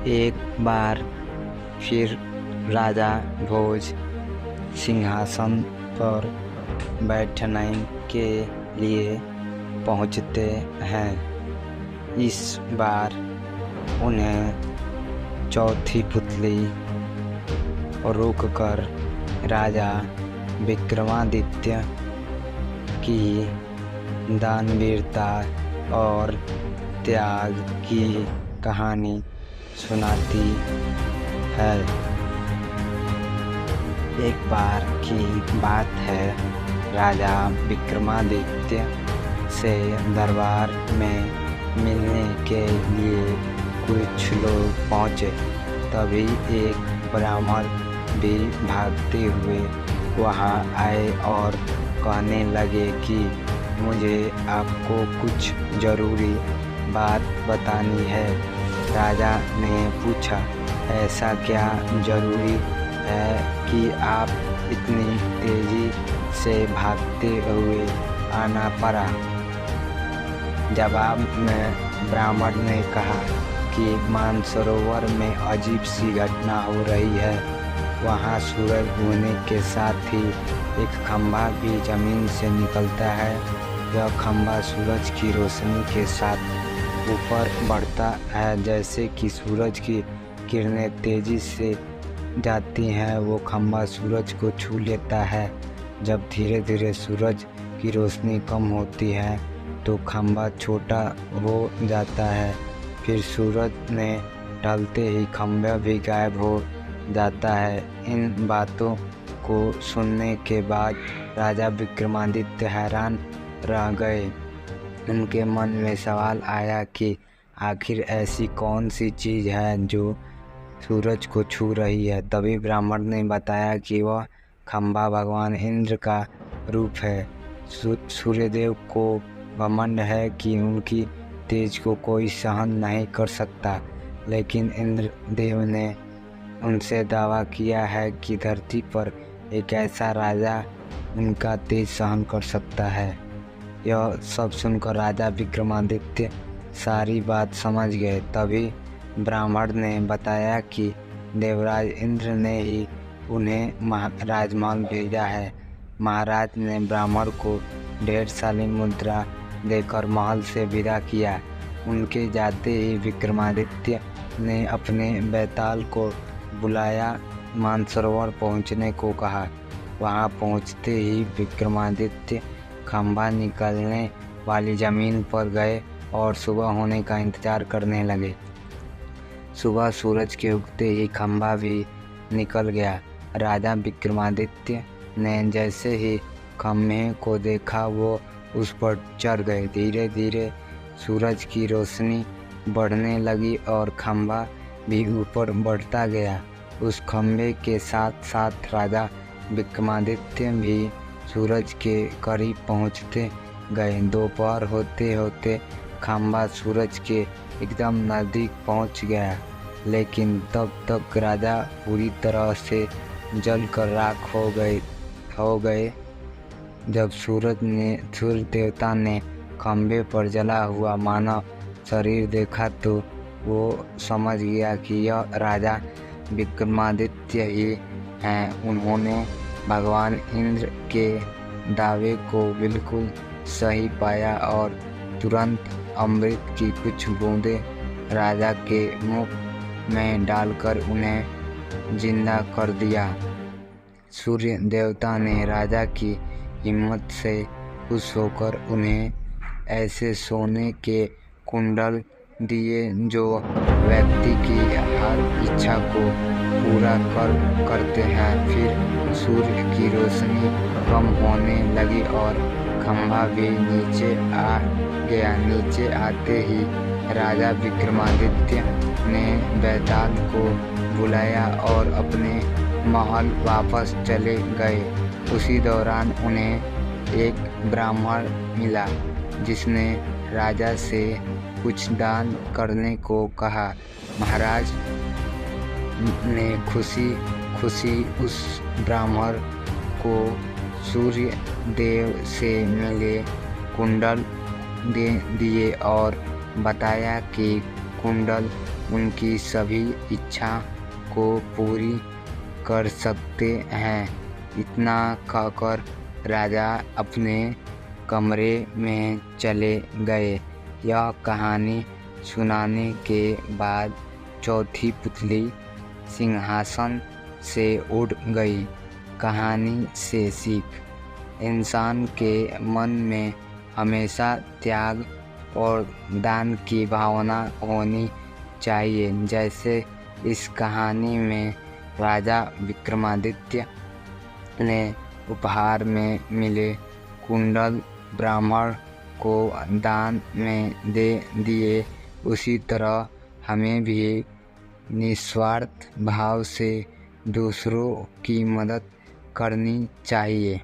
एक बार फिर राजा भोज सिंहासन पर बैठने के लिए पहुंचते हैं। इस बार उन्हें चौथी पुतली रोककर राजा विक्रमादित्य की दानवीरता और त्याग की कहानी सुनाती है। एक बार की बात है, राजा विक्रमादित्य से दरबार में मिलने के लिए कुछ लोग पहुँचे। तभी एक ब्राह्मण भी भागते हुए वहाँ आए और कहने लगे कि मुझे आपको कुछ ज़रूरी बात बतानी है। राजा ने पूछा, ऐसा क्या ज़रूरी है कि आप इतनी तेज़ी से भागते हुए आना पड़ा? जवाब में ब्राह्मण ने कहा कि मानसरोवर में अजीब सी घटना हो रही है। वहाँ सूरज उगने के साथ ही एक खंभा भी जमीन से निकलता है। यह खंभा सूरज की रोशनी के साथ ऊपर बढ़ता है। जैसे कि सूरज की किरणें तेजी से जाती हैं, वो खंभा सूरज को छू लेता है। जब धीरे धीरे सूरज की रोशनी कम होती है तो खंभा छोटा हो जाता है। फिर सूरज ने ढलते ही खंभा भी गायब हो जाता है। इन बातों को सुनने के बाद राजा विक्रमादित्य हैरान रह गए। उनके मन में सवाल आया कि आखिर ऐसी कौन सी चीज़ है जो सूरज को छू रही है। तभी ब्राह्मण ने बताया कि वह खंभा भगवान इंद्र का रूप है। सूर्यदेव को घमंड है कि उनकी तेज को कोई सहन नहीं कर सकता, लेकिन इंद्रदेव ने उनसे दावा किया है कि धरती पर एक ऐसा राजा उनका तेज सहन कर सकता है। यह सब सुनकर राजा विक्रमादित्य सारी बात समझ गए। तभी ब्राह्मण ने बताया कि देवराज इंद्र ने ही उन्हें राजमहल भेजा है। महाराज ने ब्राह्मण को ढेर सारी मुद्रा देकर महल से विदा किया। उनके जाते ही विक्रमादित्य ने अपने बैताल को बुलाया, मानसरोवर पहुंचने को कहा। वहां पहुंचते ही विक्रमादित्य खंभा निकलने वाली जमीन पर गए और सुबह होने का इंतजार करने लगे। सुबह सूरज के उगते ही खंभा भी निकल गया। राजा विक्रमादित्य ने जैसे ही खंभे को देखा वो उस पर चढ़ गए। धीरे धीरे सूरज की रोशनी बढ़ने लगी और खंभा भी ऊपर बढ़ता गया। उस खंभे के साथ साथ राजा विक्रमादित्य भी सूरज के करीब पहुंचते गए। दोपहर होते होते खंभा सूरज के एकदम नज़दीक पहुंच गया, लेकिन तब तक राजा पूरी तरह से जलकर राख हो गए। जब सूर्य देवता ने खंभे पर जला हुआ मानव शरीर देखा तो वो समझ गया कि यह राजा विक्रमादित्य ही हैं। उन्होंने भगवान इंद्र के दावे को बिल्कुल सही पाया और तुरंत अमृत की कुछ बूंदें राजा के मुख में डालकर उन्हें जिंदा कर दिया। सूर्य देवता ने राजा की हिम्मत से खुश होकर उन्हें ऐसे सोने के कुंडल दिए जो व्यक्ति की हर इच्छा को पूरा करते हैं। फिर सूर्य की रोशनी कम होने लगी और खंभा भी नीचे आ गया। नीचे आते ही राजा विक्रमादित्य ने बैताल को बुलाया और अपने महल वापस चले गए। उसी दौरान उन्हें एक ब्राह्मण मिला जिसने राजा से कुछ दान करने को कहा। महाराज ने खुशी खुशी उस ब्राह्मण को सूर्य देव से मिले कुंडल दे दिए और बताया कि कुंडल उनकी सभी इच्छा को पूरी कर सकते हैं। इतना कहकर राजा अपने कमरे में चले गए। यह कहानी सुनाने के बाद चौथी पुतली सिंहासन से उड़ गई। कहानी से सीख: इंसान के मन में हमेशा त्याग और दान की भावना होनी चाहिए। जैसे इस कहानी में राजा विक्रमादित्य ने उपहार में मिले कुंडल ब्राह्मण को दान में दे दिए, उसी तरह हमें भी निस्वार्थ भाव से दूसरों की मदद करनी चाहिए।